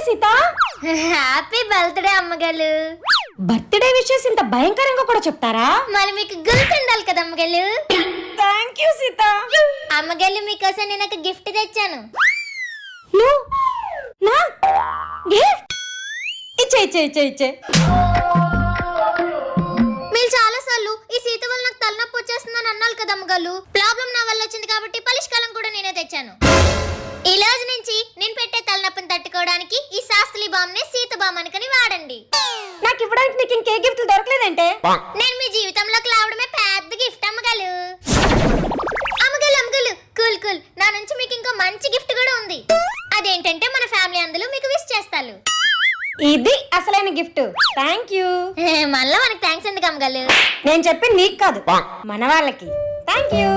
Sita. Happy birthday అమ్మగారు. Birthday wishes ఇంత భయంకరంగా కూడా చెప్తారా? మరి మీకు గుర్తుండాలి కదా అమ్మగారు. Thank you Sita. అమ్మగారు మీకోసం నేను ఒక గిఫ్ట్ తెచ్చాను. నా గిఫ్ట్ ఇచ్చే. మీరు చాలా సార్లు ఈ సీత వల్ల నాకు తలనొప్పి వచ్చేస్తుందని అన్నారు కదా అమ్మగారు. ప్రాబ్లం నా వల్ల వచ్చింది కాబట్టి పరిష్కారం కూడా నేనే తెచ్చాను. ఈ రోజు నుంచి నేను పెట్టే తలనొప్పిని తట్టుకోవడానికి ఈ శాస్త్రి బామ్ ని సీత బామ్ అనుకుని వాడండి. నాకు ఇవ్వడానికి నీకు ఇంకే గిఫ్ట్లు దొరకలేదంటే? నేను మీ జీవితంలోకి రావడమే పెద్ద గిఫ్ట్ అమ్మగారు. అమ్మగారు కూల్. నా నుంచి మీకు ఇంకో మంచి గిఫ్ట్ కూడా ఉంది. అదేంటంటే మన ఫ్యామిలీ అందరూ మీకు విష్ చేస్తారు. ఇది అసలైన గిఫ్ట్. Thank you. మళ్ళా మనకి థ్యాంక్స్ ఎందుకు అమ్మగారు? నేను చెప్పింది నీకు కాదు, మన వాళ్ళకి. Thank you.